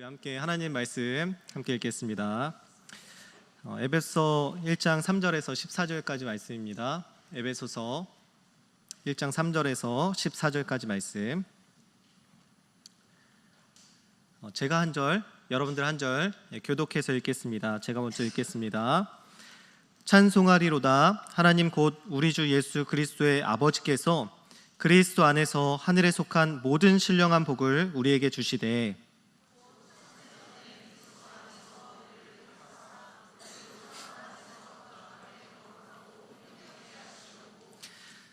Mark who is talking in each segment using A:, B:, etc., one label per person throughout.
A: 우리 함께 하나님 말씀 함께 읽겠습니다. 에베소서 1장 3절에서 14절까지 말씀입니다. 에베소서 1장 3절에서 14절까지 말씀. 제가 한 절, 여러분들 한 절 교독해서 읽겠습니다. 제가 먼저 읽겠습니다. 찬송하리로다. 하나님 곧 우리 주 예수 그리스도의 아버지께서 그리스도 안에서 하늘에 속한 모든 신령한 복을 우리에게 주시되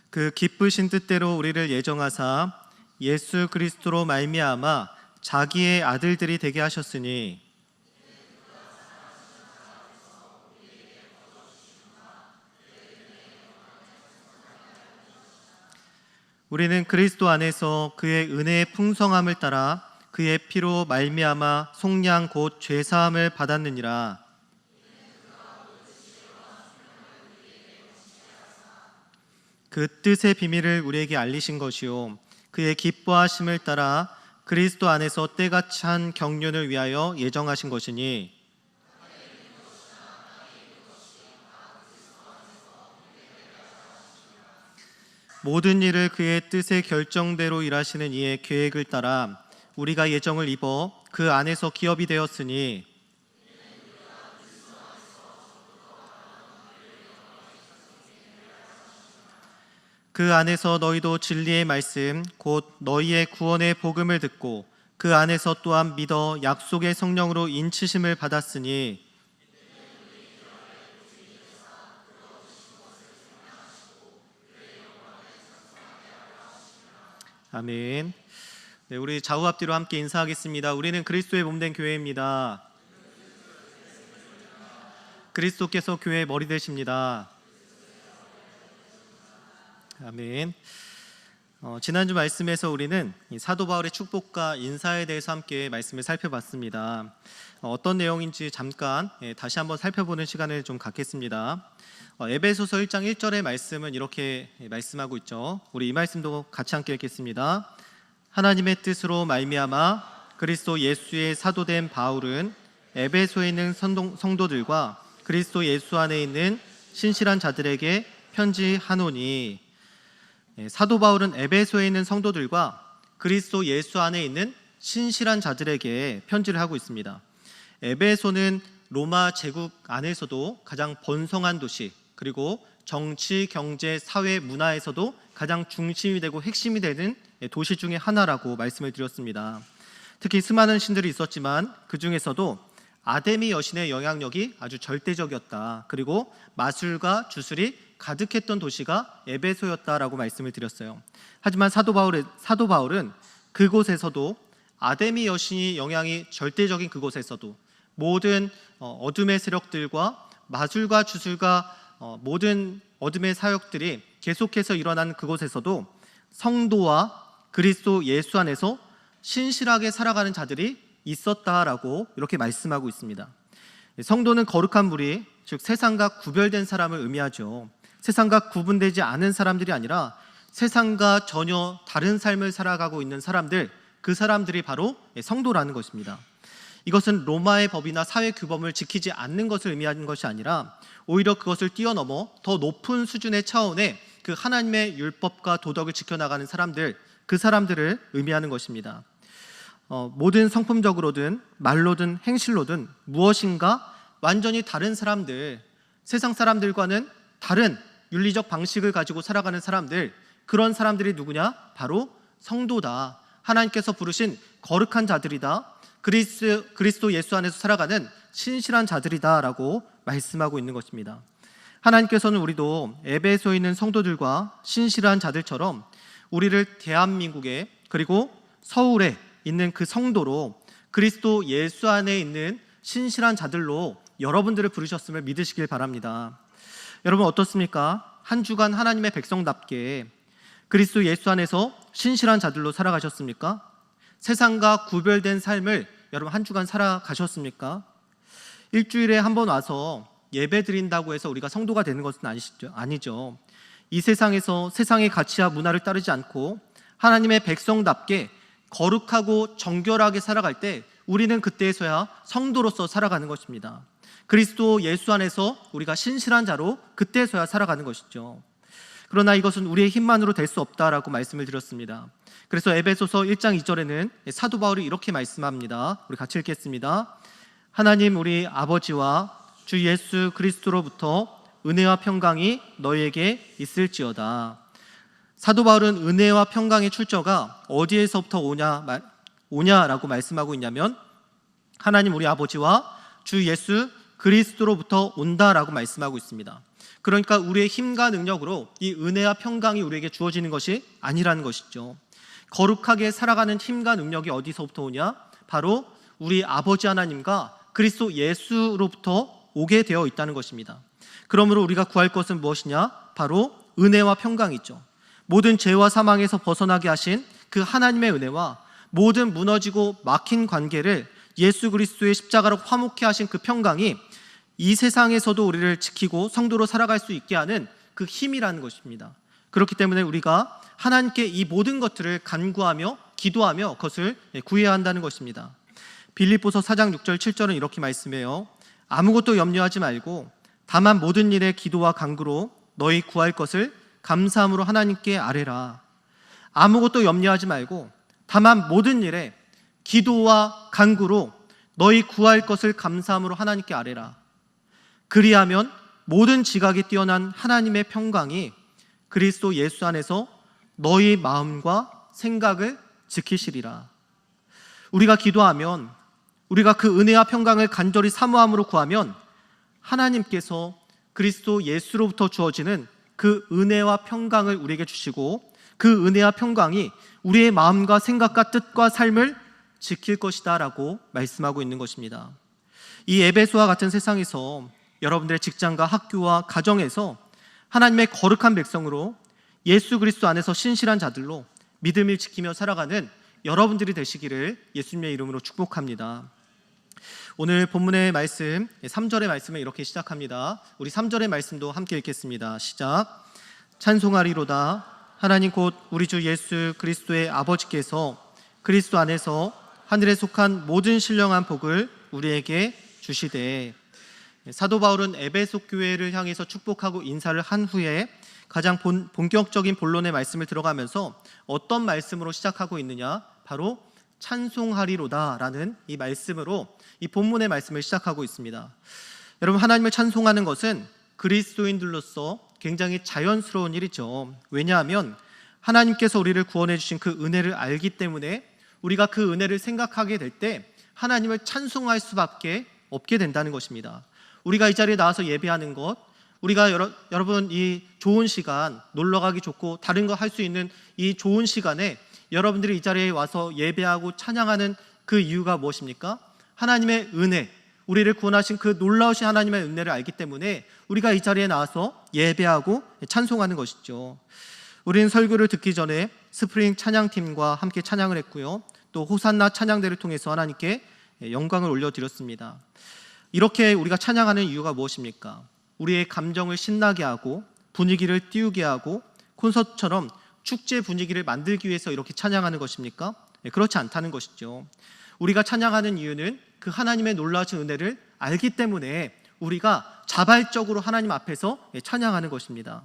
A: 그 기쁘신 뜻대로 우리를 예정하사 예수 그리스도로 말미암아 자기의 아들들이 되게 하셨으니 우리는 그리스도 안에서 그의 은혜의 풍성함을 따라 그의 피로 말미암아 속량 곧 죄사함을 받았느니라. 그 뜻의 비밀을 우리에게 알리신 것이요 그의 기뻐하심을 따라 그리스도 안에서 때가 찬 경륜을 위하여 예정하신 것이니 모든 일을 그의 뜻의 결정대로 일하시는 이의 계획을 따라 우리가 예정을 입어 그 안에서 기업이 되었으니 그 안에서 너희도 진리의 말씀 곧 너희의 구원의 복음을 듣고 그 안에서 또한 믿어 약속의 성령으로 인치심을 받았으니 아멘. 네, 우리 좌우 앞뒤로 함께 인사하겠습니다. 우리는 그리스도의 몸된 교회입니다. 그리스도께서 교회의 머리 되십니다. 아멘. 지난주 말씀에서 우리는 사도 바울의 축복과 인사에 대해서 함께 말씀을 살펴봤습니다. 어떤 내용인지 잠깐 다시 한번 살펴보는 시간을 좀 갖겠습니다. 에베소서 1장 1절의 말씀은 이렇게 말씀하고 있죠. 우리 이 말씀도 같이 함께 읽겠습니다. 하나님의 뜻으로 말미암아 그리스도 예수의 사도된 바울은 에베소에 있는 성도들과 그리스도 예수 안에 있는 신실한 자들에게 편지하노니. 사도 바울은 에베소에 있는 성도들과 그리스도 예수 안에 있는 신실한 자들에게 편지를 하고 있습니다. 에베소는 로마 제국 안에서도 가장 번성한 도시, 그리고 정치, 경제, 사회, 문화에서도 가장 중심이 되고 핵심이 되는 도시 중에 하나라고 말씀을 드렸습니다. 특히 수많은 신들이 있었지만 그 중에서도 아데미 여신의 영향력이 아주 절대적이었다. 그리고 마술과 주술이 가득했던 도시가 에베소였다라고 말씀을 드렸어요. 하지만 사도 바울은 그곳에서도 아데미 여신의 영향이 절대적인 그곳에서도 모든 어둠의 세력들과 마술과 주술과 모든 어둠의 사역들이 계속해서 일어난 그곳에서도 성도와 그리스도 예수 안에서 신실하게 살아가는 자들이 있었다라고 이렇게 말씀하고 있습니다. 성도는 거룩한 무리, 즉 세상과 구별된 사람을 의미하죠. 세상과 구분되지 않은 사람들이 아니라 세상과 전혀 다른 삶을 살아가고 있는 사람들, 그 사람들이 바로 성도라는 것입니다. 이것은 로마의 법이나 사회 규범을 지키지 않는 것을 의미하는 것이 아니라 오히려 그것을 뛰어넘어 더 높은 수준의 차원의 그 하나님의 율법과 도덕을 지켜나가는 사람들, 그 사람들을 의미하는 것입니다. 모든 성품적으로든 말로든 행실로든 무엇인가 완전히 다른 사람들, 세상 사람들과는 다른 윤리적 방식을 가지고 살아가는 사람들, 그런 사람들이 누구냐? 바로 성도다. 하나님께서 부르신 거룩한 자들이다. 그리스도 예수 안에서 살아가는 신실한 자들이다 라고 말씀하고 있는 것입니다. 하나님께서는 우리도 에베소에 있는 성도들과 신실한 자들처럼 우리를 대한민국에 그리고 서울에 있는 그 성도로 그리스도 예수 안에 있는 신실한 자들로 여러분들을 부르셨음을 믿으시길 바랍니다. 여러분 어떻습니까? 한 주간 하나님의 백성답게 그리스도 예수 안에서 신실한 자들로 살아가셨습니까? 세상과 구별된 삶을 여러분 한 주간 살아가셨습니까? 일주일에 한 번 와서 예배 드린다고 해서 우리가 성도가 되는 것은 아니죠. 이 세상에서 세상의 가치와 문화를 따르지 않고 하나님의 백성답게 거룩하고 정결하게 살아갈 때 우리는 그때서야 성도로서 살아가는 것입니다. 그리스도 예수 안에서 우리가 신실한 자로 그때서야 살아가는 것이죠. 그러나 이것은 우리의 힘만으로 될 수 없다라고 말씀을 드렸습니다. 그래서 에베소서 1장 2절에는 사도 바울이 이렇게 말씀합니다. 우리 같이 읽겠습니다. 하나님 우리 아버지와 주 예수 그리스도로부터 은혜와 평강이 너희에게 있을지어다. 사도 바울은 은혜와 평강의 출처가 어디에서부터 오냐라고 말씀하고 있냐면 하나님 우리 아버지와 주 예수 그리스도로부터 온다라고 말씀하고 있습니다. 그러니까 우리의 힘과 능력으로 이 은혜와 평강이 우리에게 주어지는 것이 아니라는 것이죠. 거룩하게 살아가는 힘과 능력이 어디서부터 오냐? 바로 우리 아버지 하나님과 그리스도 예수로부터 오게 되어 있다는 것입니다. 그러므로 우리가 구할 것은 무엇이냐? 바로 은혜와 평강이죠. 모든 죄와 사망에서 벗어나게 하신 그 하나님의 은혜와 모든 무너지고 막힌 관계를 예수 그리스도의 십자가로 화목케 하신 그 평강이 이 세상에서도 우리를 지키고 성도로 살아갈 수 있게 하는 그 힘이라는 것입니다. 그렇기 때문에 우리가 하나님께 이 모든 것들을 간구하며 기도하며 그것을 구해야 한다는 것입니다. 빌립보서 4장 6절 7절은 이렇게 말씀해요. 아무것도 염려하지 말고 다만 모든 일에 기도와 간구로 너희 구할 것을 감사함으로 하나님께 아뢰라. 아무것도 염려하지 말고 다만 모든 일에 기도와 간구로 너희 구할 것을 감사함으로 하나님께 아뢰라. 그리하면 모든 지각이 뛰어난 하나님의 평강이 그리스도 예수 안에서 너희 마음과 생각을 지키시리라. 우리가 기도하면 우리가 그 은혜와 평강을 간절히 사모함으로 구하면 하나님께서 그리스도 예수로부터 주어지는 그 은혜와 평강을 우리에게 주시고 그 은혜와 평강이 우리의 마음과 생각과 뜻과 삶을 지킬 것이다 라고 말씀하고 있는 것입니다. 이 에베소와 같은 세상에서 여러분들의 직장과 학교와 가정에서 하나님의 거룩한 백성으로 예수 그리스도 안에서 신실한 자들로 믿음을 지키며 살아가는 여러분들이 되시기를 예수님의 이름으로 축복합니다. 오늘 본문의 말씀 3절의 말씀을 이렇게 시작합니다. 우리 3절의 말씀도 함께 읽겠습니다. 시작. 찬송하리로다 하나님 곧 우리 주 예수 그리스도의 아버지께서 그리스도 안에서 하늘에 속한 모든 신령한 복을 우리에게 주시되. 사도 바울은 에베소 교회를 향해서 축복하고 인사를 한 후에 가장 본격적인 본론의 말씀을 들어가면서 어떤 말씀으로 시작하고 있느냐? 바로 찬송하리로다라는 이 말씀으로 이 본문의 말씀을 시작하고 있습니다. 여러분, 하나님을 찬송하는 것은 그리스도인들로서 굉장히 자연스러운 일이죠. 왜냐하면 하나님께서 우리를 구원해 주신 그 은혜를 알기 때문에 우리가 그 은혜를 생각하게 될 때 하나님을 찬송할 수밖에 없게 된다는 것입니다. 우리가 이 자리에 나와서 예배하는 것, 우리가 여러분 이 좋은 시간, 놀러가기 좋고 다른 거 할 수 있는 이 좋은 시간에 여러분들이 이 자리에 와서 예배하고 찬양하는 그 이유가 무엇입니까? 하나님의 은혜, 우리를 구원하신 그 놀라우신 하나님의 은혜를 알기 때문에 우리가 이 자리에 나와서 예배하고 찬송하는 것이죠. 우리는 설교를 듣기 전에 스프링 찬양팀과 함께 찬양을 했고요. 또 호산나 찬양대를 통해서 하나님께 영광을 올려드렸습니다. 이렇게 우리가 찬양하는 이유가 무엇입니까? 우리의 감정을 신나게 하고 분위기를 띄우게 하고 콘서트처럼 축제 분위기를 만들기 위해서 이렇게 찬양하는 것입니까? 그렇지 않다는 것이죠. 우리가 찬양하는 이유는 그 하나님의 놀라우신 은혜를 알기 때문에 우리가 자발적으로 하나님 앞에서 찬양하는 것입니다.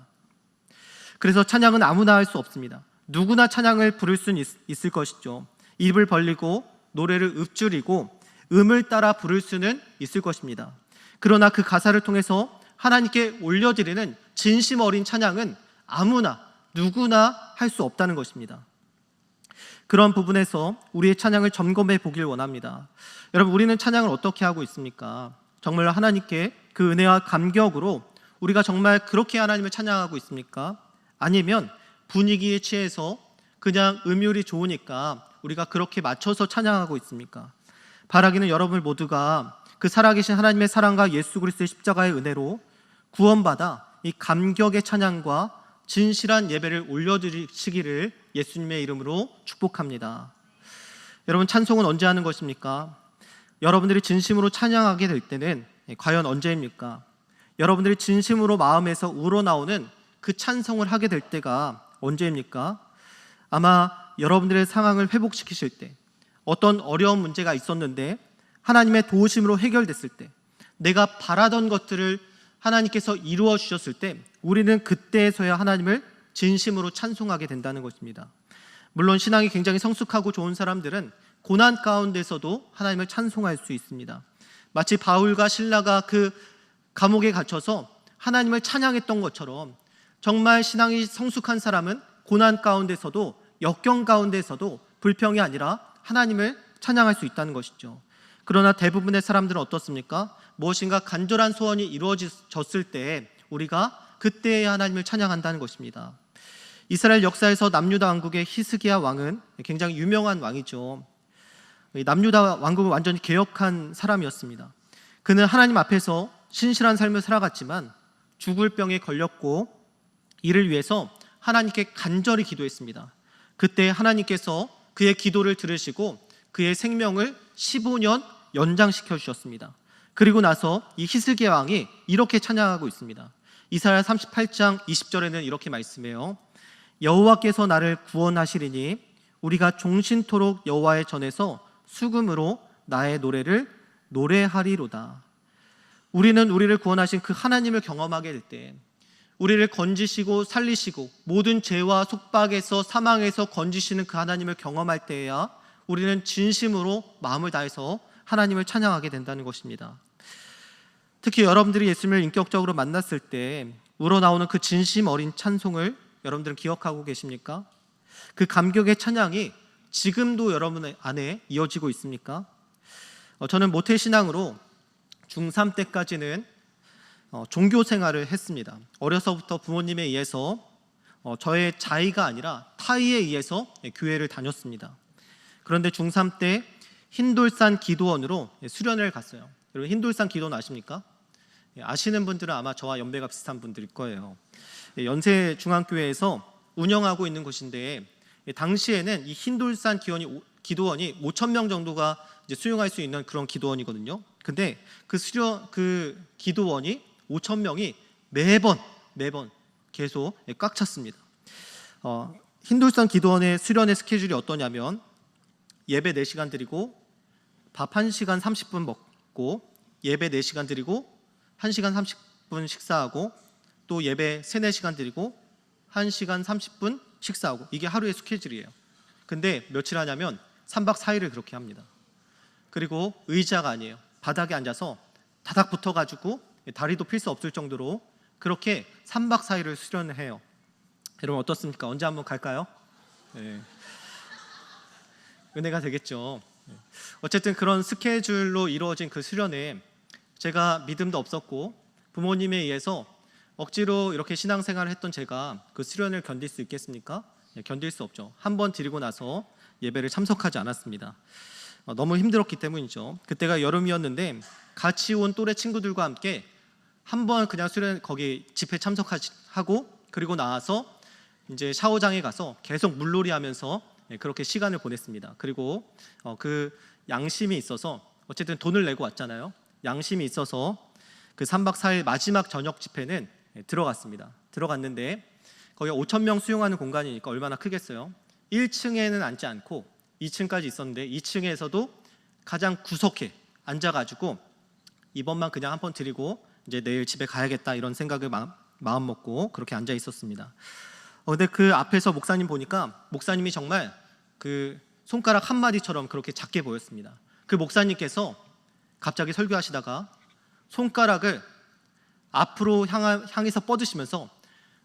A: 그래서 찬양은 아무나 할 수 없습니다. 누구나 찬양을 부를 수는 있을 것이죠. 입을 벌리고 노래를 읊조리고 음을 따라 부를 수는 있을 것입니다. 그러나 그 가사를 통해서 하나님께 올려드리는 진심 어린 찬양은 아무나 누구나 할 수 없다는 것입니다. 그런 부분에서 우리의 찬양을 점검해 보길 원합니다. 여러분, 우리는 찬양을 어떻게 하고 있습니까? 정말 하나님께 그 은혜와 감격으로 우리가 정말 그렇게 하나님을 찬양하고 있습니까? 아니면 분위기에 취해서 그냥 음율이 좋으니까 우리가 그렇게 맞춰서 찬양하고 있습니까? 바라기는 여러분 모두가 그 살아계신 하나님의 사랑과 예수 그리스도의 십자가의 은혜로 구원받아 이 감격의 찬양과 진실한 예배를 올려드리시기를 예수님의 이름으로 축복합니다. 여러분, 찬송은 언제 하는 것입니까? 여러분들이 진심으로 찬양하게 될 때는 과연 언제입니까? 여러분들이 진심으로 마음에서 우러나오는 그 찬송을 하게 될 때가 언제입니까? 아마 여러분들의 상황을 회복시키실 때, 어떤 어려운 문제가 있었는데 하나님의 도우심으로 해결됐을 때, 내가 바라던 것들을 하나님께서 이루어 주셨을 때 우리는 그때에서야 하나님을 진심으로 찬송하게 된다는 것입니다. 물론 신앙이 굉장히 성숙하고 좋은 사람들은 고난 가운데서도 하나님을 찬송할 수 있습니다. 마치 바울과 실라가 그 감옥에 갇혀서 하나님을 찬양했던 것처럼, 정말 신앙이 성숙한 사람은 고난 가운데서도, 역경 가운데서도 불평이 아니라 하나님을 찬양할 수 있다는 것이죠. 그러나 대부분의 사람들은 어떻습니까? 무엇인가 간절한 소원이 이루어졌을 때 우리가 그때에 하나님을 찬양한다는 것입니다. 이스라엘 역사에서 남유다 왕국의 히스기야 왕은 굉장히 유명한 왕이죠. 남유다 왕국을 완전히 개혁한 사람이었습니다. 그는 하나님 앞에서 신실한 삶을 살아갔지만 죽을 병에 걸렸고 이를 위해서 하나님께 간절히 기도했습니다. 그때 하나님께서 그의 기도를 들으시고 그의 생명을 15년 연장시켜 주셨습니다. 그리고 나서 이 히스기야 왕이 이렇게 찬양하고 있습니다. 이사야 38장 20절에는 이렇게 말씀해요. 여호와께서 나를 구원하시리니 우리가 종신토록 여호와의 전에서 수금으로 나의 노래를 노래하리로다. 우리는 우리를 구원하신 그 하나님을 경험하게 될 때, 우리를 건지시고 살리시고 모든 죄와 속박에서 사망에서 건지시는 그 하나님을 경험할 때에야 우리는 진심으로 마음을 다해서 하나님을 찬양하게 된다는 것입니다. 특히 여러분들이 예수님을 인격적으로 만났을 때 우러나오는 그 진심 어린 찬송을 여러분들은 기억하고 계십니까? 그 감격의 찬양이 지금도 여러분 안에 이어지고 있습니까? 저는 모태신앙으로 중3 때까지는 종교 생활을 했습니다. 어려서부터 부모님에 의해서 저의 자의가 아니라 타의에 의해서 교회를 다녔습니다. 그런데 중3 때 흰돌산 기도원으로 수련을 갔어요. 여러분 흰돌산 기도원 아십니까? 아시는 분들은 아마 저와 연배가 비슷한 분들일 거예요. 연세중앙교회에서 운영하고 있는 곳인데, 당시에는 이 흰돌산 기도원이 5,000명 정도가 이제 수용할 수 있는 그런 기도원이거든요. 근데 그 기도원이 5,000명이 매번 계속 꽉 찼습니다. 흰돌산 기도원의 수련의 스케줄이 어떠냐면, 예배 4시간 드리고 밥 1시간 30분 먹고, 예배 4시간 드리고 1시간 30분 식사하고, 또 예배 3, 4시간 드리고 1시간 30분 식사하고, 이게 하루의 스케줄이에요. 근데 며칠 하냐면 3박 4일을 그렇게 합니다. 그리고 의자가 아니에요. 바닥에 앉아서 다닥 붙어가지고 다리도 필 수 없을 정도로 그렇게 3박 4일을 수련을 해요. 여러분 어떻습니까? 언제 한번 갈까요? 네. 은혜가 되겠죠. 어쨌든 그런 스케줄로 이루어진 그 수련에 제가 믿음도 없었고 부모님에 의해서 억지로 이렇게 신앙생활을 했던 제가 그 수련을 견딜 수 있겠습니까? 견딜 수 없죠. 한 번 드리고 나서 예배를 참석하지 않았습니다. 너무 힘들었기 때문이죠. 그때가 여름이었는데 같이 온 또래 친구들과 함께 한 번 그냥 수련 거기 집회 참석하고, 그리고 나와서 이제 샤워장에 가서 계속 물놀이 하면서 그렇게 시간을 보냈습니다. 그리고 그 양심이 있어서, 어쨌든 돈을 내고 왔잖아요. 양심이 있어서 그 3박 4일 마지막 저녁 집회는 들어갔습니다. 들어갔는데 거기가 5,000명 수용하는 공간이니까 얼마나 크겠어요. 1층에는 앉지 않고 2층까지 있었는데 2층에서도 가장 구석에 앉아가지고 이번만 그냥 한 번 드리고 이제 내일 집에 가야겠다 이런 생각을 마음 먹고 그렇게 앉아 있었습니다. 근데 그 앞에서 목사님 보니까 목사님이 정말 그 손가락 한 마디처럼 그렇게 작게 보였습니다. 그 목사님께서 갑자기 설교하시다가 손가락을 앞으로 향해서 뻗으시면서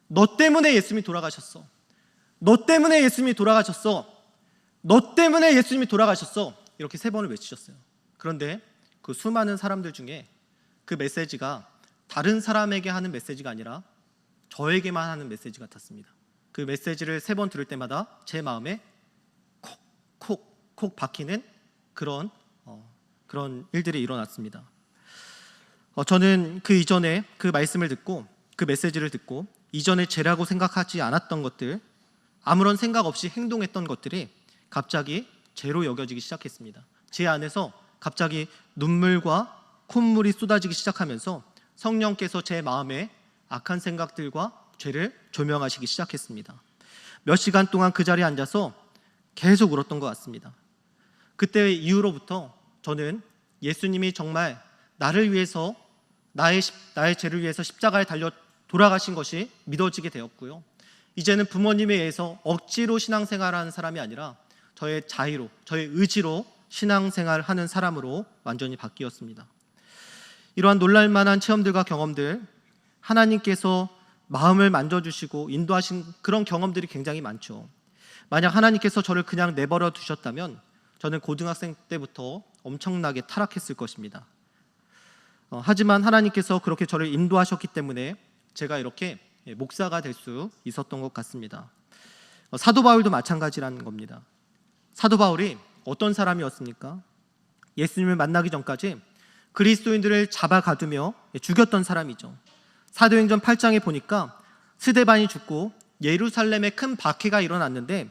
A: 너 때문에 예수님이 돌아가셨어. 너 때문에 예수님이 돌아가셨어. 너 때문에 예수님이 돌아가셨어. 이렇게 3번을 외치셨어요. 그런데 그 수많은 사람들 중에 그 메시지가 다른 사람에게 하는 메시지가 아니라 저에게만 하는 메시지 같았습니다. 그 메시지를 3번 들을 때마다 제 마음에 콕 박히는 그런 일들이 일어났습니다. 저는 그 이전에 그 말씀을 듣고 그 메시지를 듣고 이전에 죄라고 생각하지 않았던 것들, 아무런 생각 없이 행동했던 것들이 갑자기 죄로 여겨지기 시작했습니다. 제 안에서 갑자기 눈물과 콧물이 쏟아지기 시작하면서 성령께서 제 마음에 악한 생각들과 죄를 조명하시기 시작했습니다. 몇 시간 동안 그 자리에 앉아서 계속 울었던 것 같습니다. 그때 이후로부터 저는 예수님이 정말 나를 위해서 나의 죄를 위해서 십자가에 달려 돌아가신 것이 믿어지게 되었고요. 이제는 부모님에 의해서 억지로 신앙생활하는 사람이 아니라 저의 자의로, 저의 의지로 신앙생활하는 사람으로 완전히 바뀌었습니다. 이러한 놀랄만한 체험들과 경험들, 하나님께서 마음을 만져주시고 인도하신 그런 경험들이 굉장히 많죠. 만약 하나님께서 저를 그냥 내버려 두셨다면 저는 고등학생 때부터 엄청나게 타락했을 것입니다. 하지만 하나님께서 그렇게 저를 인도하셨기 때문에 제가 이렇게 목사가 될 수 있었던 것 같습니다. 사도 바울도 마찬가지라는 겁니다. 사도 바울이 어떤 사람이었습니까? 예수님을 만나기 전까지 그리스도인들을 잡아 가두며 죽였던 사람이죠. 사도행전 8장에 보니까 스데반이 죽고 예루살렘에 큰 박해가 일어났는데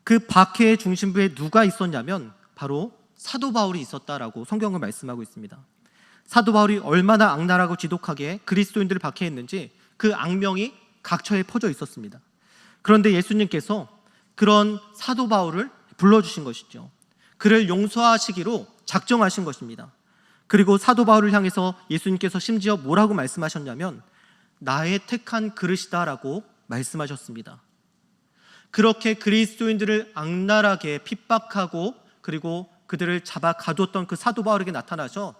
A: 그 박해의 중심부에 누가 있었냐면 바로 사도 바울이 있었다라고 성경은 말씀하고 있습니다. 사도 바울이 얼마나 악랄하고 지독하게 그리스도인들을 박해했는지 그 악명이 각처에 퍼져 있었습니다. 그런데 예수님께서 그런 사도 바울을 불러주신 것이죠. 그를 용서하시기로 작정하신 것입니다. 그리고 사도 바울을 향해서 예수님께서 심지어 뭐라고 말씀하셨냐면 나의 택한 그릇이다라고 말씀하셨습니다. 그렇게 그리스도인들을 악랄하게 핍박하고 그리고 그들을 잡아 가두었던 그 사도 바울에게 나타나셔서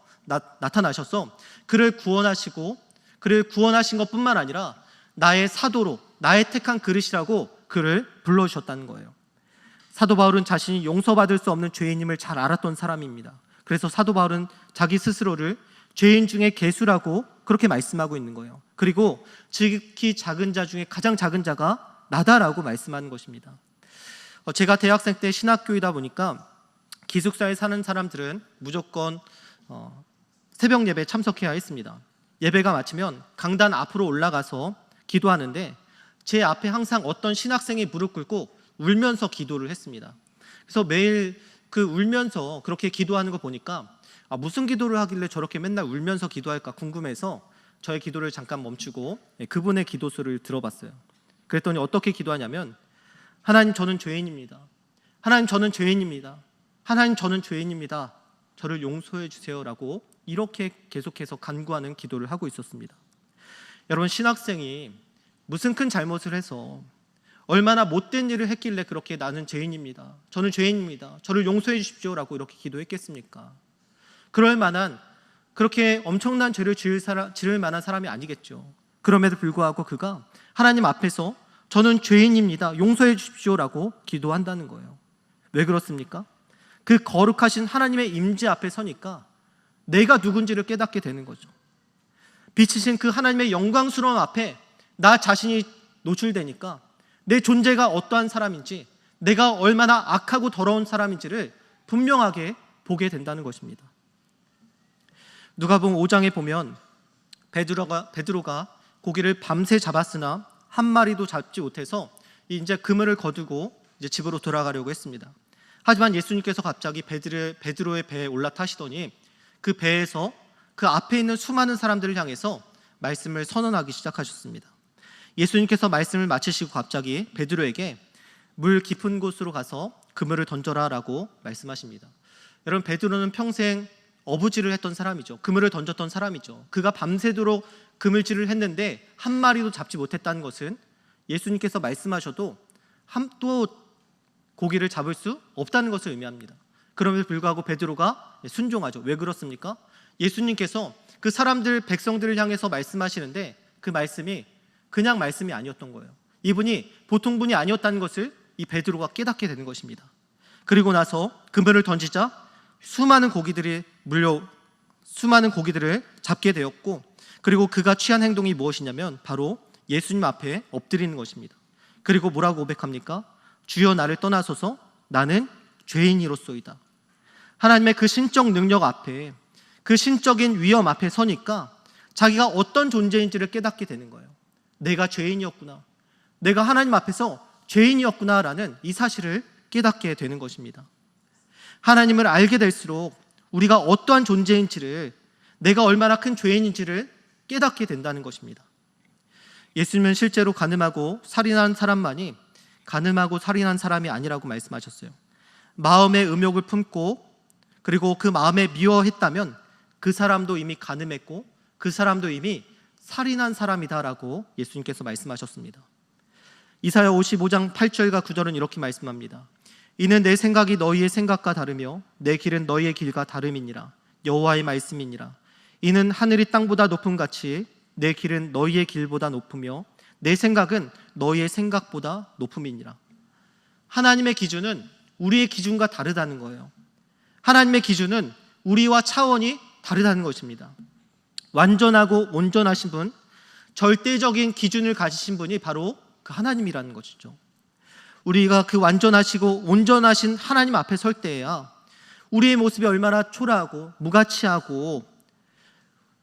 A: 그를 구원하시고 그를 구원하신 것뿐만 아니라 나의 사도로 나의 택한 그릇이라고 그를 불러주셨다는 거예요. 사도 바울은 자신이 용서받을 수 없는 죄인임을 잘 알았던 사람입니다. 그래서 사도 바울은 자기 스스로를 죄인 중에 괴수라고 그렇게 말씀하고 있는 거예요. 그리고 지극히 작은 자 중에 가장 작은 자가 나다라고 말씀하는 것입니다. 제가 대학생 때 신학교이다 보니까 기숙사에 사는 사람들은 무조건 새벽 예배에 참석해야 했습니다. 예배가 마치면 강단 앞으로 올라가서 기도하는데 제 앞에 항상 어떤 신학생이 무릎 꿇고 울면서 기도를 했습니다. 그래서 매일 그 울면서 그렇게 기도하는 거 보니까 무슨 기도를 하길래 저렇게 맨날 울면서 기도할까 궁금해서 저의 기도를 잠깐 멈추고 그분의 기도수를 들어봤어요. 그랬더니 어떻게 기도하냐면 하나님 저는 죄인입니다. 하나님 저는 죄인입니다. 하나님 저는 죄인입니다. 저를 용서해 주세요라고 이렇게 계속해서 간구하는 기도를 하고 있었습니다. 여러분 신학생이 무슨 큰 잘못을 해서 얼마나 못된 일을 했길래 그렇게 나는 죄인입니다. 저는 죄인입니다. 저를 용서해 주십시오라고 이렇게 기도했겠습니까? 그럴 만한 그렇게 엄청난 죄를 지을 만한 사람이 아니겠죠. 그럼에도 불구하고 그가 하나님 앞에서 저는 죄인입니다. 용서해 주십시오라고 기도한다는 거예요. 왜 그렇습니까? 그 거룩하신 하나님의 임재 앞에 서니까 내가 누군지를 깨닫게 되는 거죠. 빛이신 그 하나님의 영광스러운 앞에 나 자신이 노출되니까 내 존재가 어떠한 사람인지 내가 얼마나 악하고 더러운 사람인지를 분명하게 보게 된다는 것입니다. 누가복음 5장에 보면 베드로가 고기를 밤새 잡았으나 한 마리도 잡지 못해서 이제 그물을 거두고 이제 집으로 돌아가려고 했습니다. 하지만 예수님께서 갑자기 베드로의 배에 올라타시더니 그 배에서 그 앞에 있는 수많은 사람들을 향해서 말씀을 선언하기 시작하셨습니다. 예수님께서 말씀을 마치시고 갑자기 베드로에게 물 깊은 곳으로 가서 그물을 던져라라고 말씀하십니다. 여러분 베드로는 평생 어부질을 했던 사람이죠. 그물을 던졌던 사람이죠. 그가 밤새도록 그물질을 했는데 한 마리도 잡지 못했다는 것은 예수님께서 말씀하셔도 또 고기를 잡을 수 없다는 것을 의미합니다. 그럼에도 불구하고 베드로가 순종하죠. 왜 그렇습니까? 예수님께서 그 사람들 백성들을 향해서 말씀하시는데 그 말씀이 그냥 말씀이 아니었던 거예요. 이분이 보통 분이 아니었다는 것을 이 베드로가 깨닫게 되는 것입니다. 그리고 나서 그물을 던지자 수많은 고기들을 잡게 되었고 그리고 그가 취한 행동이 무엇이냐면 바로 예수님 앞에 엎드리는 것입니다. 그리고 뭐라고 고백합니까? 주여 나를 떠나소서 나는 죄인이로소이다. 하나님의 그 신적 능력 앞에 그 신적인 위엄 앞에 서니까 자기가 어떤 존재인지를 깨닫게 되는 거예요. 내가 죄인이었구나. 내가 하나님 앞에서 죄인이었구나라는 이 사실을 깨닫게 되는 것입니다. 하나님을 알게 될수록 우리가 어떠한 존재인지를 내가 얼마나 큰 죄인인지를 깨닫게 된다는 것입니다. 예수님은 실제로 가늠하고 살인한 사람만이 가늠하고 살인한 사람이 아니라고 말씀하셨어요. 마음의 음욕을 품고 그리고 그 마음에 미워했다면 그 사람도 이미 간음했고 그 사람도 이미 살인한 사람이다라고 예수님께서 말씀하셨습니다. 이사야 55장 8절과 9절은 이렇게 말씀합니다. 이는 내 생각이 너희의 생각과 다르며 내 길은 너희의 길과 다름이니라. 여호와의 말씀이니라. 이는 하늘이 땅보다 높음 같이 내 길은 너희의 길보다 높으며 내 생각은 너희의 생각보다 높음이니라. 하나님의 기준은 우리의 기준과 다르다는 거예요. 하나님의 기준은 우리와 차원이 다르다는 것입니다. 완전하고 온전하신 분, 절대적인 기준을 가지신 분이 바로 그 하나님이라는 것이죠. 우리가 그 완전하시고 온전하신 하나님 앞에 설 때에야 우리의 모습이 얼마나 초라하고 무가치하고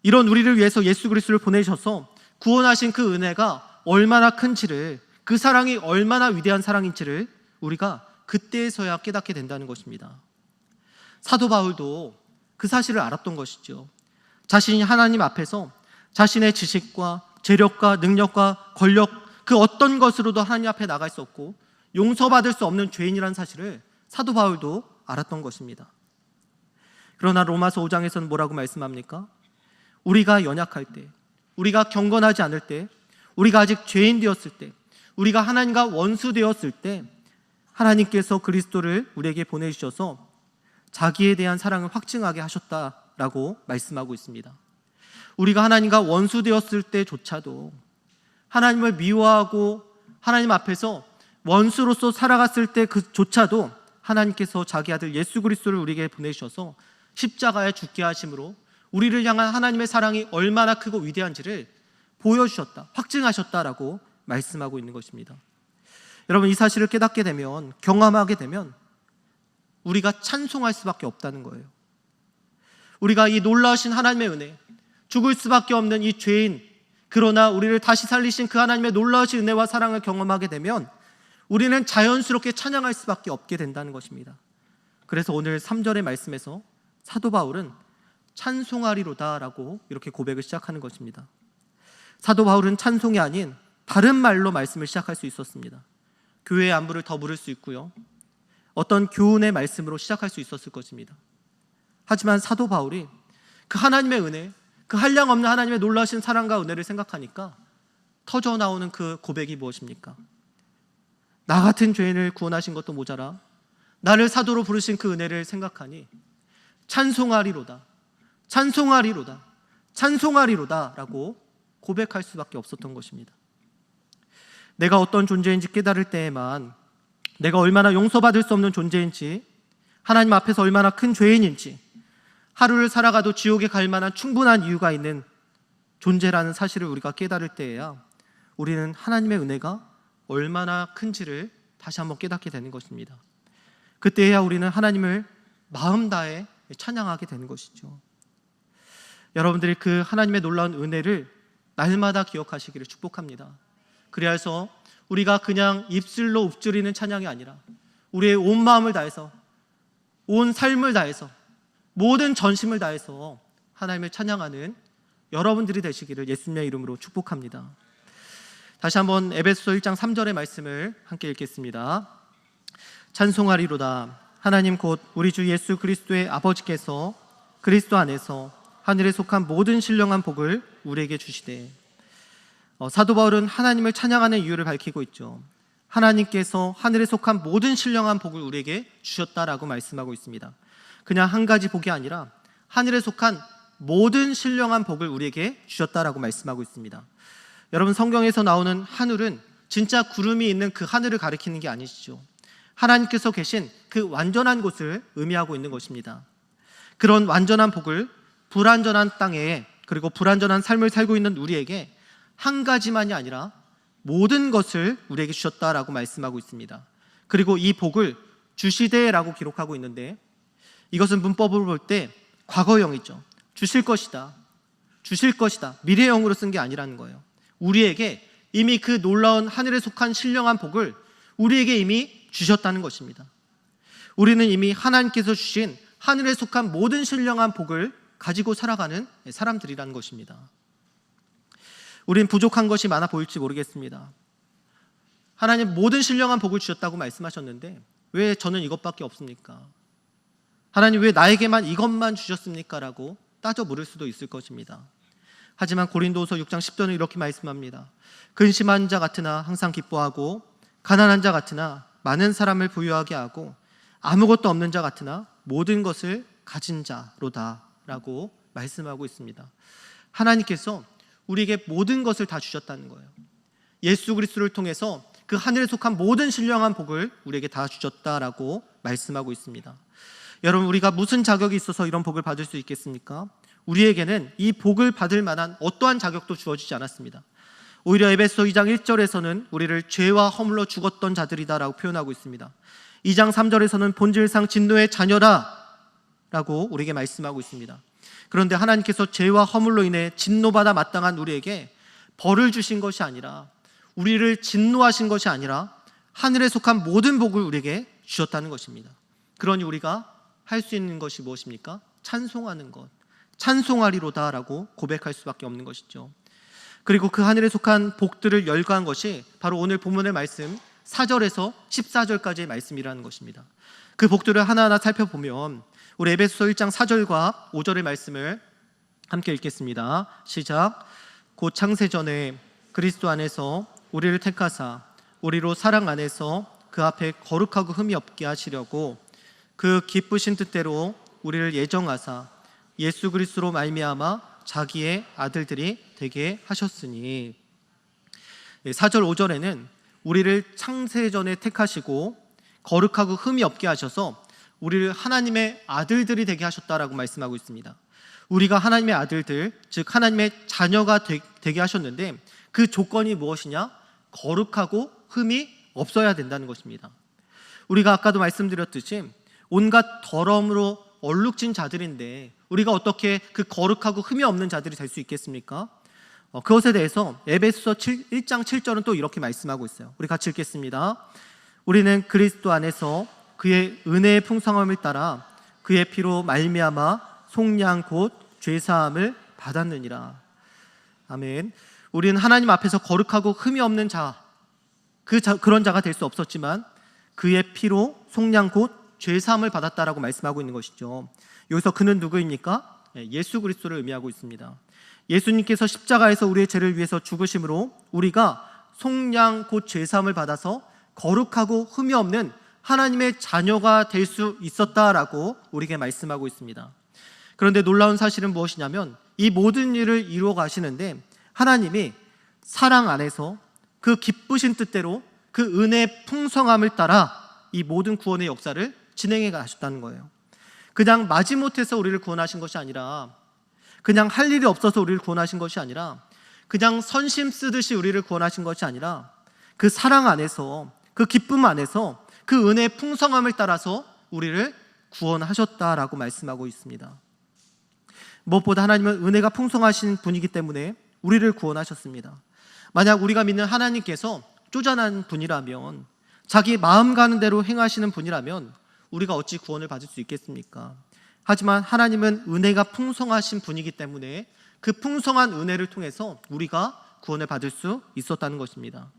A: 이런 우리를 위해서 예수 그리스도를 보내셔서 구원하신 그 은혜가 얼마나 큰지를, 그 사랑이 얼마나 위대한 사랑인지를 우리가 그때에서야 깨닫게 된다는 것입니다. 사도 바울도 그 사실을 알았던 것이죠. 자신이 하나님 앞에서 자신의 지식과 재력과 능력과 권력 그 어떤 것으로도 하나님 앞에 나갈 수 없고 용서받을 수 없는 죄인이라는 사실을 사도 바울도 알았던 것입니다. 그러나 로마서 5장에서는 뭐라고 말씀합니까? 우리가 연약할 때, 우리가 경건하지 않을 때, 우리가 아직 죄인 되었을 때, 우리가 하나님과 원수 되었을 때 하나님께서 그리스도를 우리에게 보내주셔서 자기에 대한 사랑을 확증하게 하셨다라고 말씀하고 있습니다. 우리가 하나님과 원수 되었을 때조차도 하나님을 미워하고 하나님 앞에서 원수로서 살아갔을 때 그조차도 하나님께서 자기 아들 예수 그리스도를 우리에게 보내주셔서 십자가에 죽게 하심으로 우리를 향한 하나님의 사랑이 얼마나 크고 위대한지를 보여주셨다, 확증하셨다라고 말씀하고 있는 것입니다. 여러분, 이 사실을 깨닫게 되면, 경험하게 되면 우리가 찬송할 수밖에 없다는 거예요. 우리가 이 놀라우신 하나님의 은혜, 죽을 수밖에 없는 이 죄인, 그러나 우리를 다시 살리신 그 하나님의 놀라우신 은혜와 사랑을 경험하게 되면 우리는 자연스럽게 찬양할 수밖에 없게 된다는 것입니다. 그래서 오늘 3절의 말씀에서 사도 바울은 찬송하리로다라고 이렇게 고백을 시작하는 것입니다. 사도 바울은 찬송이 아닌 다른 말로 말씀을 시작할 수 있었습니다. 교회의 안부를 더 물을 수 있고요, 어떤 교훈의 말씀으로 시작할 수 있었을 것입니다. 하지만 사도 바울이 그 하나님의 은혜, 그 한량없는 하나님의 놀라우신 사랑과 은혜를 생각하니까 터져 나오는 그 고백이 무엇입니까? 나 같은 죄인을 구원하신 것도 모자라 나를 사도로 부르신 그 은혜를 생각하니 찬송하리로다, 찬송하리로다, 찬송하리로다 라고 고백할 수밖에 없었던 것입니다. 내가 어떤 존재인지 깨달을 때에만, 내가 얼마나 용서받을 수 없는 존재인지, 하나님 앞에서 얼마나 큰 죄인인지, 하루를 살아가도 지옥에 갈 만한 충분한 이유가 있는 존재라는 사실을 우리가 깨달을 때에야 우리는 하나님의 은혜가 얼마나 큰지를 다시 한번 깨닫게 되는 것입니다. 그때야 우리는 하나님을 마음 다해 찬양하게 되는 것이죠. 여러분들이 그 하나님의 놀라운 은혜를 날마다 기억하시기를 축복합니다. 그래서 우리가 그냥 입술로 읊조리는 찬양이 아니라 우리의 온 마음을 다해서, 온 삶을 다해서, 모든 전심을 다해서 하나님을 찬양하는 여러분들이 되시기를 예수님의 이름으로 축복합니다. 다시 한번 에베소서 1장 3절의 말씀을 함께 읽겠습니다. 찬송하리로다. 하나님 곧 우리 주 예수 그리스도의 아버지께서 그리스도 안에서 하늘에 속한 모든 신령한 복을 우리에게 주시되. 사도 바울은 하나님을 찬양하는 이유를 밝히고 있죠. 하나님께서 하늘에 속한 모든 신령한 복을 우리에게 주셨다라고 말씀하고 있습니다. 그냥 한 가지 복이 아니라 하늘에 속한 모든 신령한 복을 우리에게 주셨다라고 말씀하고 있습니다. 여러분, 성경에서 나오는 하늘은 진짜 구름이 있는 그 하늘을 가리키는 게 아니시죠. 하나님께서 계신 그 완전한 곳을 의미하고 있는 것입니다. 그런 완전한 복을 불완전한 땅에, 그리고 불완전한 삶을 살고 있는 우리에게 한 가지만이 아니라 모든 것을 우리에게 주셨다라고 말씀하고 있습니다. 그리고 이 복을 주시되라고 기록하고 있는데, 이것은 문법으로 볼 때 과거형이죠. 주실 것이다, 주실 것이다, 미래형으로 쓴 게 아니라는 거예요. 우리에게 이미 그 놀라운 하늘에 속한 신령한 복을 우리에게 이미 주셨다는 것입니다. 우리는 이미 하나님께서 주신 하늘에 속한 모든 신령한 복을 가지고 살아가는 사람들이라는 것입니다. 우린 부족한 것이 많아 보일지 모르겠습니다. 하나님 모든 신령한 복을 주셨다고 말씀하셨는데 왜 저는 이것밖에 없습니까? 하나님 왜 나에게만 이것만 주셨습니까? 라고 따져 물을 수도 있을 것입니다. 하지만 고린도후서 6장 10절은 이렇게 말씀합니다. 근심한 자 같으나 항상 기뻐하고 가난한 자 같으나 많은 사람을 부유하게 하고 아무것도 없는 자 같으나 모든 것을 가진 자로다 라고 말씀하고 있습니다. 하나님께서 우리에게 모든 것을 다 주셨다는 거예요. 예수 그리스도를 통해서 그 하늘에 속한 모든 신령한 복을 우리에게 다 주셨다라고 말씀하고 있습니다. 여러분, 우리가 무슨 자격이 있어서 이런 복을 받을 수 있겠습니까? 우리에게는 이 복을 받을 만한 어떠한 자격도 주어지지 않았습니다. 오히려 에베소 2장 1절에서는 우리를 죄와 허물로 죽었던 자들이다라고 표현하고 있습니다. 2장 3절에서는 본질상 진노의 자녀라 라고 우리에게 말씀하고 있습니다. 그런데 하나님께서 죄와 허물로 인해 진노받아 마땅한 우리에게 벌을 주신 것이 아니라, 우리를 진노하신 것이 아니라 하늘에 속한 모든 복을 우리에게 주셨다는 것입니다. 그러니 우리가 할 수 있는 것이 무엇입니까? 찬송하는 것, 찬송하리로다 라고 고백할 수밖에 없는 것이죠. 그리고 그 하늘에 속한 복들을 열거한 것이 바로 오늘 본문의 말씀 4절에서 14절까지의 말씀이라는 것입니다. 그 복들을 하나하나 살펴보면 우리 에베소서 1장 4절과 5절의 말씀을 함께 읽겠습니다. 시작. 곧 창세전에 그리스도 안에서 우리를 택하사 우리로 사랑 안에서 그 앞에 거룩하고 흠이 없게 하시려고 그 기쁘신 뜻대로 우리를 예정하사 예수 그리스도로 말미암아 자기의 아들들이 되게 하셨으니, 4절 5절에는 우리를 창세전에 택하시고 거룩하고 흠이 없게 하셔서 우리를 하나님의 아들들이 되게 하셨다라고 말씀하고 있습니다. 우리가 하나님의 아들들, 즉 하나님의 자녀가 되게 하셨는데 그 조건이 무엇이냐? 거룩하고 흠이 없어야 된다는 것입니다. 우리가 아까도 말씀드렸듯이 온갖 더러움으로 얼룩진 자들인데 우리가 어떻게 그 거룩하고 흠이 없는 자들이 될 수 있겠습니까? 그것에 대해서 에베소서 1장 7절은 또 이렇게 말씀하고 있어요. 우리 같이 읽겠습니다. 우리는 그리스도 안에서 그의 은혜의 풍성함을 따라 그의 피로 말미암아 속량 곧 죄사함을 받았느니라. 아멘. 우리는 하나님 앞에서 거룩하고 흠이 없는 자, 그런 자가 될 수 없었지만 그의 피로 속량 곧 죄사함을 받았다라고 말씀하고 있는 것이죠. 여기서 그는 누구입니까? 예수 그리스도를 의미하고 있습니다. 예수님께서 십자가에서 우리의 죄를 위해서 죽으심으로 우리가 속량 곧 죄사함을 받아서 거룩하고 흠이 없는 하나님의 자녀가 될 수 있었다라고 우리에게 말씀하고 있습니다. 그런데 놀라운 사실은 무엇이냐면 이 모든 일을 이루어 가시는데 하나님이 사랑 안에서 그 기쁘신 뜻대로 그 은혜의 풍성함을 따라 이 모든 구원의 역사를 진행해 가셨다는 거예요. 그냥 마지못해서 우리를 구원하신 것이 아니라, 그냥 할 일이 없어서 우리를 구원하신 것이 아니라, 그냥 선심 쓰듯이 우리를 구원하신 것이 아니라 그 사랑 안에서, 그 기쁨 안에서 그 은혜의 풍성함을 따라서 우리를 구원하셨다라고 말씀하고 있습니다. 무엇보다 하나님은 은혜가 풍성하신 분이기 때문에 우리를 구원하셨습니다. 만약 우리가 믿는 하나님께서 쪼잔한 분이라면, 자기 마음 가는 대로 행하시는 분이라면 우리가 어찌 구원을 받을 수 있겠습니까? 하지만 하나님은 은혜가 풍성하신 분이기 때문에 그 풍성한 은혜를 통해서 우리가 구원을 받을 수 있었다는 것입니다.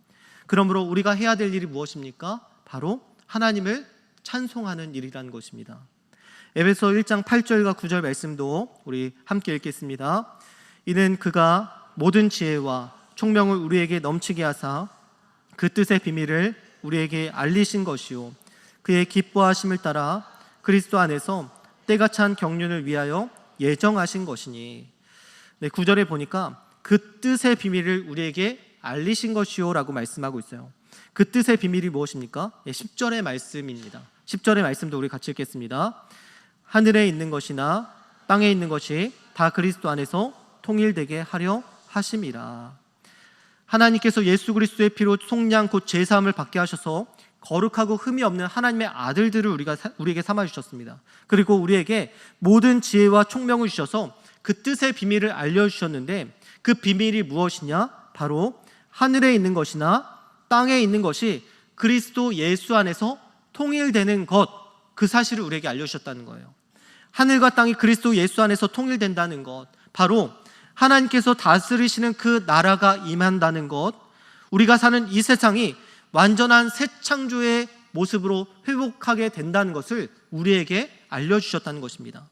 A: 그러므로 우리가 해야 될 일이 무엇입니까? 바로 하나님을 찬송하는 일이라는 것입니다. 에베소 1장 8절과 9절 말씀도 우리 함께 읽겠습니다. 이는 그가 모든 지혜와 총명을 우리에게 넘치게 하사 그 뜻의 비밀을 우리에게 알리신 것이요 그의 기뻐하심을 따라 그리스도 안에서 때가 찬 경륜을 위하여 예정하신 것이니. 9절에 보니까 그 뜻의 비밀을 우리에게 알리신 것이요 라고 말씀하고 있어요. 그 뜻의 비밀이 무엇입니까? 10절의 말씀입니다. 10절의 말씀도 우리 같이 읽겠습니다. 하늘에 있는 것이나 땅에 있는 것이 다 그리스도 안에서 통일되게 하려 하심이라. 하나님께서 예수 그리스도의 피로 속량 곧 제사함을 받게 하셔서 거룩하고 흠이 없는 하나님의 아들들을 우리에게 삼아주셨습니다. 그리고 우리에게 모든 지혜와 총명을 주셔서 그 뜻의 비밀을 알려주셨는데 그 비밀이 무엇이냐? 바로 하늘에 있는 것이나 땅에 있는 것이 그리스도 예수 안에서 통일되는 것, 그 사실을 우리에게 알려주셨다는 거예요. 하늘과 땅이 그리스도 예수 안에서 통일된다는 것, 바로 하나님께서 다스리시는 그 나라가 임한다는 것, 우리가 사는 이 세상이 완전한 새 창조의 모습으로 회복하게 된다는 것을 우리에게 알려주셨다는 것입니다.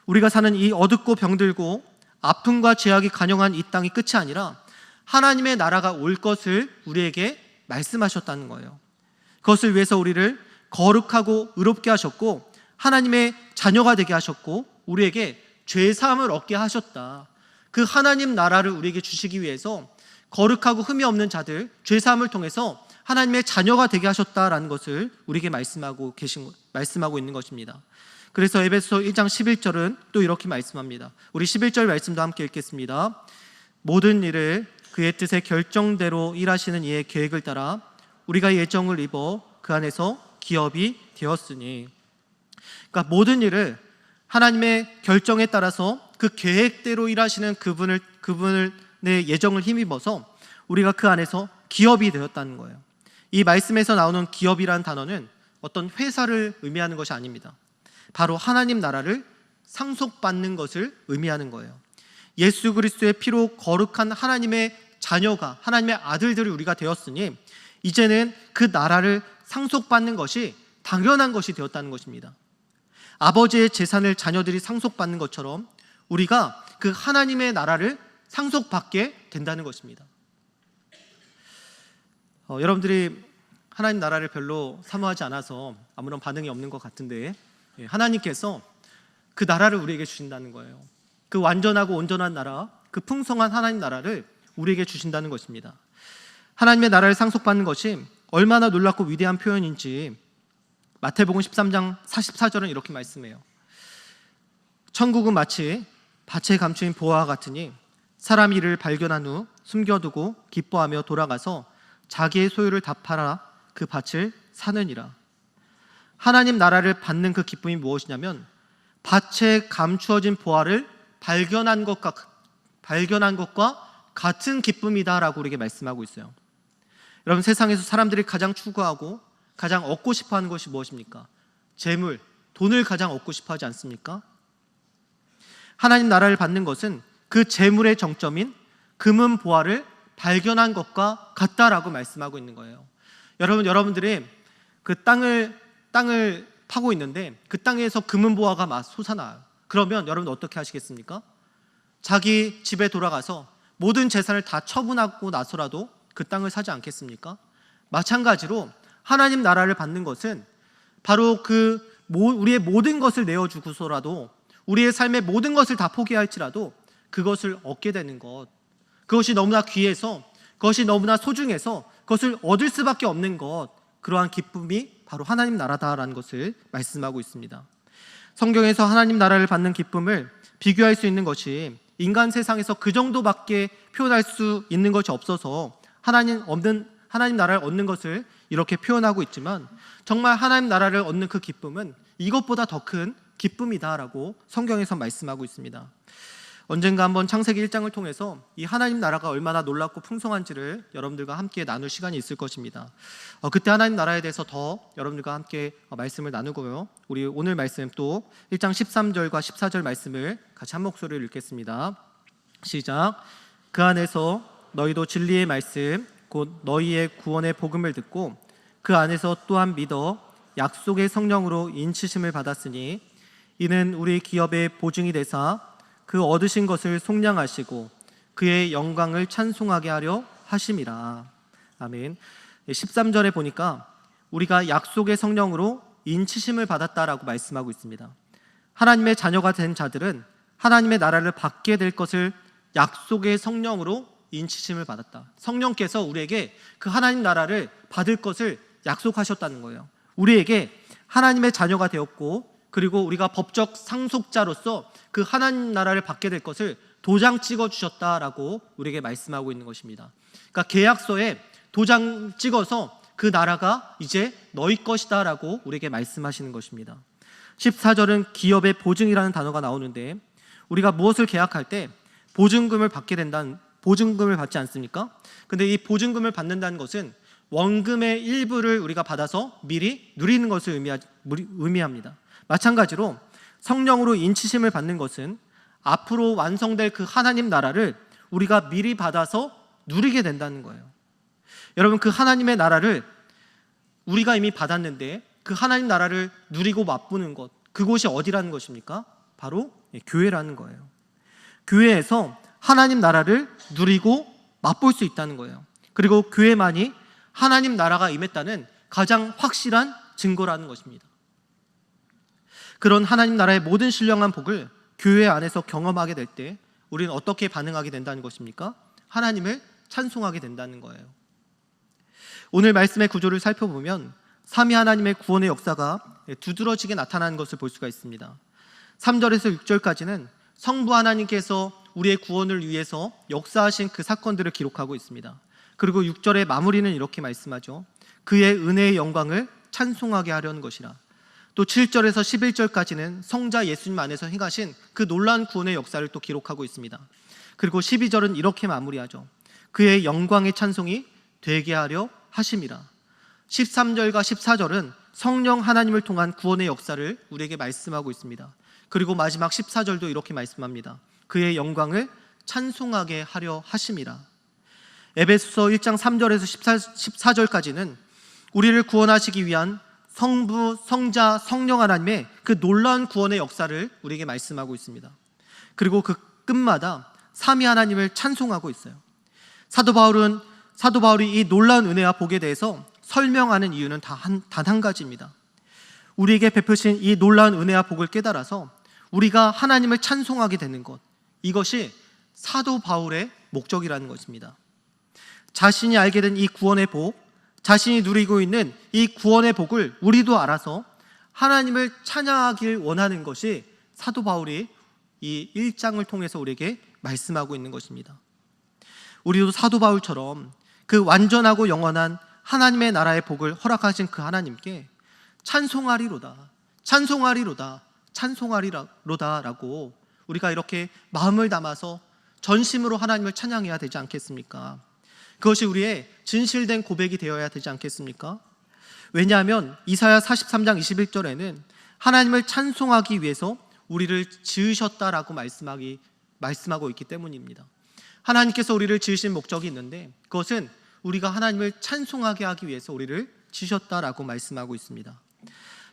A: 우리가 사는 이 어둡고 병들고 아픔과 죄악이 간영한 이 땅이 끝이 아니라 하나님의 나라가 올 것을 우리에게 말씀하셨다는 거예요. 그것을 위해서 우리를 거룩하고 의롭게 하셨고 하나님의 자녀가 되게 하셨고 우리에게 죄사함을 얻게 하셨다. 그 하나님 나라를 우리에게 주시기 위해서 거룩하고 흠이 없는 자들, 죄사함을 통해서 하나님의 자녀가 되게 하셨다라는 것을 우리에게 말씀하고 있는 것입니다. 그래서 에베소 1장 11절은 또 이렇게 말씀합니다. 우리 11절 말씀도 함께 읽겠습니다. 모든 일을 그의 뜻의 결정대로 일하시는 이의 계획을 따라 우리가 예정을 입어 그 안에서 기업이 되었으니, 그러니까 모든 일을 하나님의 결정에 따라서 그 계획대로 일하시는 그분의 예정을 힘입어서 우리가 그 안에서 기업이 되었다는 거예요. 이 말씀에서 나오는 기업이라는 단어는 어떤 회사를 의미하는 것이 아닙니다. 바로 하나님 나라를 상속받는 것을 의미하는 거예요. 예수 그리스도의 피로 거룩한 하나님의 자녀가, 하나님의 아들들이 우리가 되었으니 이제는 그 나라를 상속받는 것이 당연한 것이 되었다는 것입니다. 아버지의 재산을 자녀들이 상속받는 것처럼 우리가 그 하나님의 나라를 상속받게 된다는 것입니다. 여러분들이 하나님 나라를 별로 사모하지 않아서 아무런 반응이 없는 것 같은데 하나님께서 그 나라를 우리에게 주신다는 거예요. 그 완전하고 온전한 나라, 그 풍성한 하나님 나라를 우리에게 주신다는 것입니다. 하나님의 나라를 상속받는 것이 얼마나 놀랍고 위대한 표현인지 마태복음 13장 44절은 이렇게 말씀해요. 천국은 마치 밭에 감추인 보화와 같으니 사람이 이를 발견한 후 숨겨두고 기뻐하며 돌아가서 자기의 소유를 다 팔아 그 밭을 사느니라. 하나님 나라를 받는 그 기쁨이 무엇이냐면 밭에 감추어진 보화를 발견한 것과 같은 기쁨이다라고 우리에게 말씀하고 있어요. 여러분, 세상에서 사람들이 가장 추구하고 가장 얻고 싶어하는 것이 무엇입니까? 재물, 돈을 가장 얻고 싶어하지 않습니까? 하나님 나라를 받는 것은 그 재물의 정점인 금은 보화를 발견한 것과 같다라고 말씀하고 있는 거예요. 여러분들이 그 땅을 파고 있는데 그 땅에서 금은 보화가 막 솟아나요. 그러면 여러분 어떻게 하시겠습니까? 자기 집에 돌아가서 모든 재산을 다 처분하고 나서라도 그 땅을 사지 않겠습니까? 마찬가지로 하나님 나라를 받는 것은 바로 우리의 모든 것을 내어주고서라도 우리의 삶의 모든 것을 다 포기할지라도 그것을 얻게 되는 것, 그것이 너무나 귀해서, 그것이 너무나 소중해서 그것을 얻을 수밖에 없는 것, 그러한 기쁨이 바로 하나님 나라다라는 것을 말씀하고 있습니다. 성경에서 하나님 나라를 받는 기쁨을 비교할 수 있는 것이 인간 세상에서 그 정도밖에 표현할 수 있는 것이 없어서 하나님 나라를 얻는 것을 이렇게 표현하고 있지만 정말 하나님 나라를 얻는 그 기쁨은 이것보다 더 큰 기쁨이다라고 성경에서 말씀하고 있습니다. 언젠가 한번 창세기 1장을 통해서 이 하나님 나라가 얼마나 놀랍고 풍성한지를 여러분들과 함께 나눌 시간이 있을 것입니다. 그때 하나님 나라에 대해서 더 여러분들과 함께 말씀을 나누고요. 우리 오늘 말씀 또 1장 13절과 14절 말씀을 같이 한 목소리로 읽겠습니다. 시작. 그 안에서 너희도 진리의 말씀 곧 너희의 구원의 복음을 듣고 그 안에서 또한 믿어 약속의 성령으로 인치심을 받았으니 이는 우리 기업의 보증이 되사 그 얻으신 것을 속량하시고 그의 영광을 찬송하게 하려 하심이라. 아멘. 13절에 보니까 우리가 약속의 성령으로 인치심을 받았다라고 말씀하고 있습니다. 하나님의 자녀가 된 자들은 하나님의 나라를 받게 될 것을 약속의 성령으로 인치심을 받았다. 성령께서 우리에게 그 하나님 나라를 받을 것을 약속하셨다는 거예요. 우리에게 하나님의 자녀가 되었고 그리고 우리가 법적 상속자로서 그 하나님 나라를 받게 될 것을 도장 찍어 주셨다라고 우리에게 말씀하고 있는 것입니다. 그러니까 계약서에 도장 찍어서 그 나라가 이제 너희 것이다라고 우리에게 말씀하시는 것입니다. 14절은 기업의 보증이라는 단어가 나오는데 우리가 무엇을 계약할 때 보증금을 받지 않습니까? 근데 이 보증금을 받는다는 것은 원금의 일부를 우리가 받아서 미리 누리는 것을 의미합니다. 마찬가지로 성령으로 인치심을 받는 것은 앞으로 완성될 그 하나님 나라를 우리가 미리 받아서 누리게 된다는 거예요. 여러분, 그 하나님의 나라를 우리가 이미 받았는데 그 하나님 나라를 누리고 맛보는 것, 그곳이 어디라는 것입니까? 바로 교회라는 거예요. 교회에서 하나님 나라를 누리고 맛볼 수 있다는 거예요. 그리고 교회만이 하나님 나라가 임했다는 가장 확실한 증거라는 것입니다. 그런 하나님 나라의 모든 신령한 복을 교회 안에서 경험하게 될 때 우리는 어떻게 반응하게 된다는 것입니까? 하나님을 찬송하게 된다는 거예요. 오늘 말씀의 구조를 살펴보면 삼위 하나님의 구원의 역사가 두드러지게 나타나는 것을 볼 수가 있습니다. 3절에서 6절까지는 성부 하나님께서 우리의 구원을 위해서 역사하신 그 사건들을 기록하고 있습니다. 그리고 6절의 마무리는 이렇게 말씀하죠. 그의 은혜의 영광을 찬송하게 하려는 것이라. 또 7절에서 11절까지는 성자 예수님 안에서 행하신 그 놀라운 구원의 역사를 또 기록하고 있습니다. 그리고 12절은 이렇게 마무리하죠. 그의 영광의 찬송이 되게 하려 하심이라. 13절과 14절은 성령 하나님을 통한 구원의 역사를 우리에게 말씀하고 있습니다. 그리고 마지막 14절도 이렇게 말씀합니다. 그의 영광을 찬송하게 하려 하심이라. 에베소서 1장 3절에서 14절까지는 우리를 구원하시기 위한 성부, 성자, 성령 하나님의 그 놀라운 구원의 역사를 우리에게 말씀하고 있습니다. 그리고 그 끝마다 삼위 하나님을 찬송하고 있어요. 사도 바울이 이 놀라운 은혜와 복에 대해서 설명하는 이유는 단 한 가지입니다. 우리에게 베푸신 이 놀라운 은혜와 복을 깨달아서 우리가 하나님을 찬송하게 되는 것, 이것이 사도 바울의 목적이라는 것입니다. 자신이 알게 된 이 구원의 복, 자신이 누리고 있는 이 구원의 복을 우리도 알아서 하나님을 찬양하길 원하는 것이 사도 바울이 이 1장을 통해서 우리에게 말씀하고 있는 것입니다. 우리도 사도 바울처럼 그 완전하고 영원한 하나님의 나라의 복을 허락하신 그 하나님께 찬송하리로다, 찬송하리로다, 찬송하리로다 라고 우리가 이렇게 마음을 담아서 전심으로 하나님을 찬양해야 되지 않겠습니까? 그것이 우리의 진실된 고백이 되어야 되지 않겠습니까? 왜냐하면 이사야 43장 21절에는 하나님을 찬송하기 위해서 우리를 지으셨다라고 말씀하고 있기 때문입니다. 하나님께서 우리를 지으신 목적이 있는데 그것은 우리가 하나님을 찬송하게 하기 위해서 우리를 지으셨다라고 말씀하고 있습니다.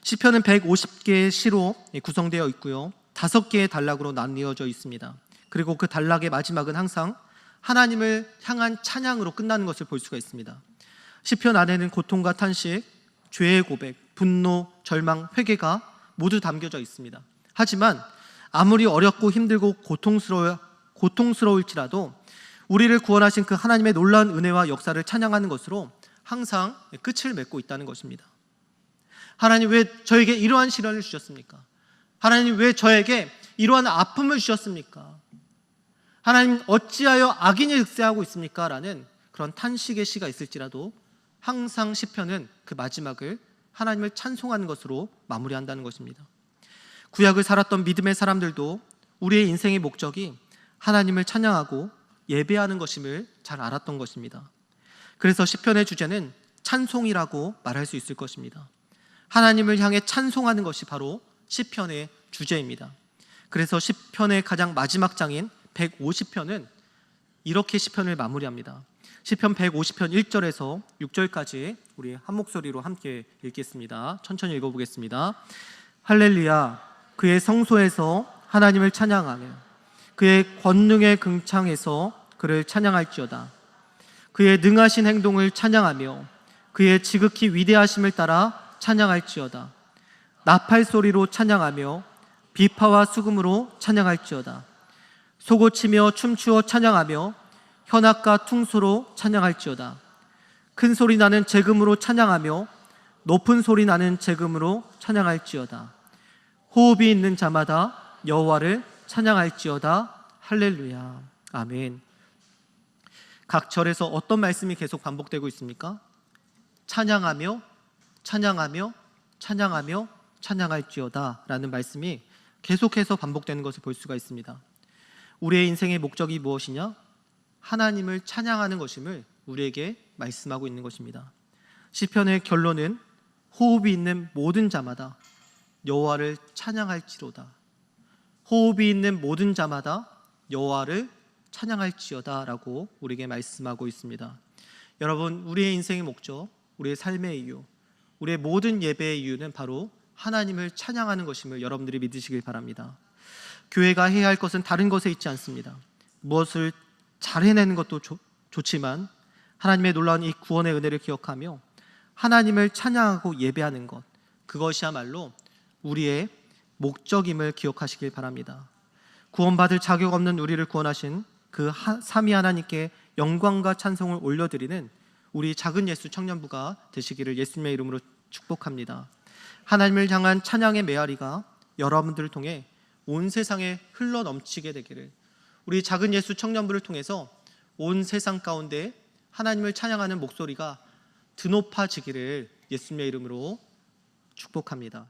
A: 시편은 150개의 시로 구성되어 있고요, 5개의 단락으로 나뉘어져 있습니다. 그리고 그 단락의 마지막은 항상 하나님을 향한 찬양으로 끝나는 것을 볼 수가 있습니다. 시편 안에는 고통과 탄식, 죄의 고백, 분노, 절망, 회개가 모두 담겨져 있습니다. 하지만 아무리 어렵고 힘들고 고통스러울지라도 우리를 구원하신 그 하나님의 놀라운 은혜와 역사를 찬양하는 것으로 항상 끝을 맺고 있다는 것입니다. 하나님, 왜 저에게 이러한 시련을 주셨습니까? 하나님, 왜 저에게 이러한 아픔을 주셨습니까? 하나님, 어찌하여 악인이 득세하고 있습니까? 라는 그런 탄식의 시가 있을지라도 항상 시편은 그 마지막을 하나님을 찬송하는 것으로 마무리한다는 것입니다. 구약을 살았던 믿음의 사람들도 우리의 인생의 목적이 하나님을 찬양하고 예배하는 것임을 잘 알았던 것입니다. 그래서 시편의 주제는 찬송이라고 말할 수 있을 것입니다. 하나님을 향해 찬송하는 것이 바로 시편의 주제입니다. 그래서 시편의 가장 마지막 장인 150편은 이렇게 시편을 마무리합니다. 시편 150편 1절에서 6절까지 우리 한 목소리로 함께 읽겠습니다. 천천히 읽어보겠습니다. 할렐루야, 그의 성소에서 하나님을 찬양하며 그의 권능의 궁창에서 그를 찬양할지어다. 그의 능하신 행동을 찬양하며 그의 지극히 위대하심을 따라 찬양할지어다. 나팔 소리로 찬양하며 비파와 수금으로 찬양할지어다. 소고치며 춤추어 찬양하며 현악과 퉁소로 찬양할지어다. 큰 소리 나는 재금으로 찬양하며 높은 소리 나는 재금으로 찬양할지어다. 호흡이 있는 자마다 여호와를 찬양할지어다. 할렐루야. 아멘. 각 절에서 어떤 말씀이 계속 반복되고 있습니까? 찬양하며 찬양하며 찬양하며 찬양할지어다 라는 말씀이 계속해서 반복되는 것을 볼 수가 있습니다. 우리의 인생의 목적이 무엇이냐? 하나님을 찬양하는 것임을 우리에게 말씀하고 있는 것입니다. 시편의 결론은 호흡이 있는 모든 자마다 여호와를 찬양할지로다. 호흡이 있는 모든 자마다 여호와를 찬양할지어다 라고 우리에게 말씀하고 있습니다. 여러분, 우리의 인생의 목적, 우리의 삶의 이유, 우리의 모든 예배의 이유는 바로 하나님을 찬양하는 것임을 여러분들이 믿으시길 바랍니다. 교회가 해야 할 것은 다른 것에 있지 않습니다. 무엇을 잘 해내는 것도 좋지만 하나님의 놀라운 이 구원의 은혜를 기억하며 하나님을 찬양하고 예배하는 것, 그것이야말로 우리의 목적임을 기억하시길 바랍니다. 구원받을 자격 없는 우리를 구원하신 그 삼위 하나님께 영광과 찬송을 올려드리는 우리 작은 예수 청년부가 되시기를 예수님의 이름으로 축복합니다. 하나님을 향한 찬양의 메아리가 여러분들을 통해 온 세상에 흘러넘치게 되기를, 우리 작은 예수 청년부를 통해서 온 세상 가운데 하나님을 찬양하는 목소리가 드높아지기를 예수님의 이름으로 축복합니다.